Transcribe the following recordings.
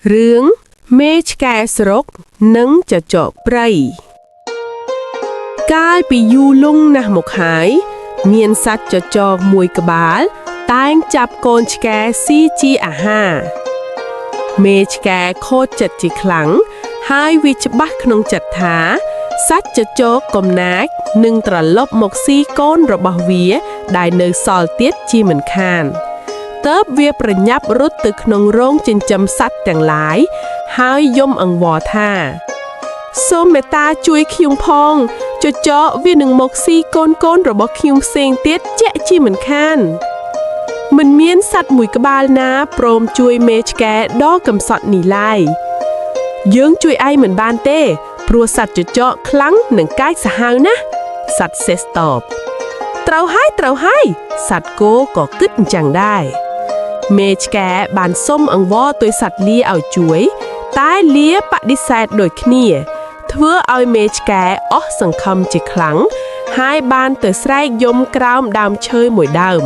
រឿងមេឆ្កែស្រុកនិងចចកព្រៃកាលពីយូរលង់ណាស់មកហើយមានសត្វចចកមួយក្បាលតែងចាប់កូនឆ្កែស៊ីជាអាហារមេឆ្កែខូចចិត្តជាខ្លាំងហើយវាច្បាស់ក្នុងចិត្តថាសត្វចចកកំណាចនឹងត្រឡប់មកស៊ីកូនរបស់វាដែលនៅសល់ទៀតជាមិនខានទើបវាប្រញាប់រត់ទៅក្នុងរោងចិញ្ចឹមសត្វទាំងឡាយហើយយំអង្វរថាសូមមេត្តាជួយខ្ញុំផងចចកវានឹងមកស៊ីកូនរបស់ខ្ញុំផ្សេងទៀតជាក់ជាមិនខានមិនមានសត្វមួយក្បាលណាព្រមជួយមេឆ្កែដ៏កំសត់នេះឡើយយើងជួយឯងមិនបានទេព្រោះសត្វចចកខ្លាំងនិងកាចសាហាវណាស់សត្វសេះតបត្រូវហើយសត្វគោក៏គិតអញ្ចឹងដែរមេឆ្កែបានសុំអង្វរទៅសត្វលាឲ្យជួយតែលាបដិសេធដូចគ្នាធ្វើឲ្យមេឆ្កែអស់សង្ឃឹមជាខ្លាំងហើយបានទៅស្រែកយំក្រោមដើមឈើមួយដើម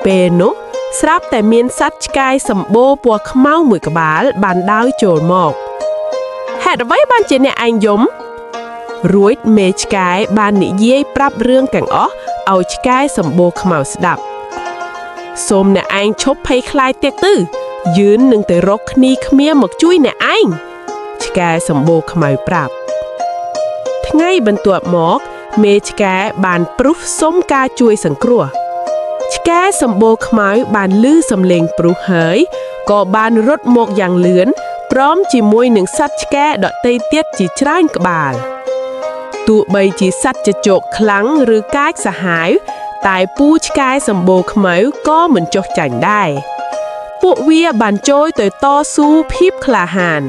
ពេលនោះស្រាប់តែមានសត្វឆ្កែសម្បូរពណ៌ខ្មៅមួយក្បាលបានដើរចូលមកហេតុអ្វីបានជាអ្នកឯងយំរួចមេឆ្កែបាននិយាយប្រាប់រឿងទាំងអស់ឲ្យឆ្កែសម្បូរខ្មៅស្ដាប់សូមអ្នកឯងឈប់ភ័យខ្លាចទៀតទៅយឺននឹងទៅរកគ្នាគ្មាមកជួយអ្នកឯងឆ្កែសម្បូរខ្មៅប្រាប់ថ្ងៃបន្ទាប់មកមេឆ្កែបានព្រុសសុំការជួយសង្គ្រោះឆ្កែសម្បូរខ្មៅបានឮសំឡេងព្រុសហើយក៏បានរត់មកយ៉ាងលឿនព្រមជាមួយនឹងសត្វឆ្កែដទៃទៀតជាច្រើនក្បាលទោះបីជាសត្វចចកខ្លាំងឬកាចសាហាវតែពូឆ្កែសម្បូរខ្មៅក៏មិនចុះចាញ់ដែរពួកវាបានចូលទៅតស៊ូភាពក្លាហាន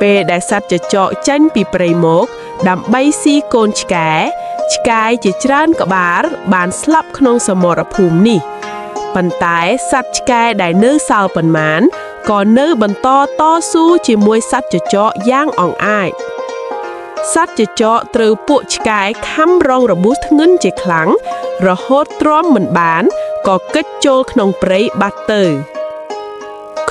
ពេលដែលសត្វចចកចេញពីព្រៃមកដើម្បីស៊ីកូនឆ្កែឆ្កែជាច្រើនក្បាលបានស្លាប់ក្នុងសមរភូមិនេះប៉ុន្តែសត្វឆ្កែដែលនៅសល់ប៉ុន្មានក៏នៅបន្តតស៊ូជាមួយសត្វចចកយ៉ាងអង់អាចសត្វចចកត្រូវពួកឆ្កែខំរងរបួសធ្ងន់ជាខ្លាំងរហូតទ្រាំមិនបានក៏គេចចូលក្នុងព្រៃបាត់ទៅ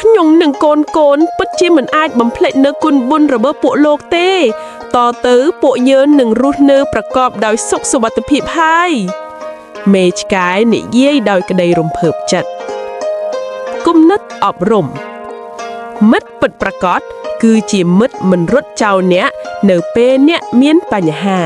ខ្ញុំនិងកូនពិតជាមិនអាចបំភ្លេចនៅគុណបុណ្យរបស់ពួកលោកទេតទៅពួកយើងនឹងរស់នៅប្រកបដោយសុខសុវត្ថិភាពហើយមេឆ្កែនិយាយដោយក្តីរំភើបចិត្តគំនិតអប់រំមិត្តពិតប្រាកដគឺជាមិត្តមិនរត់ចោលអ្នកនៅពេលអ្នកមានបញ្ហា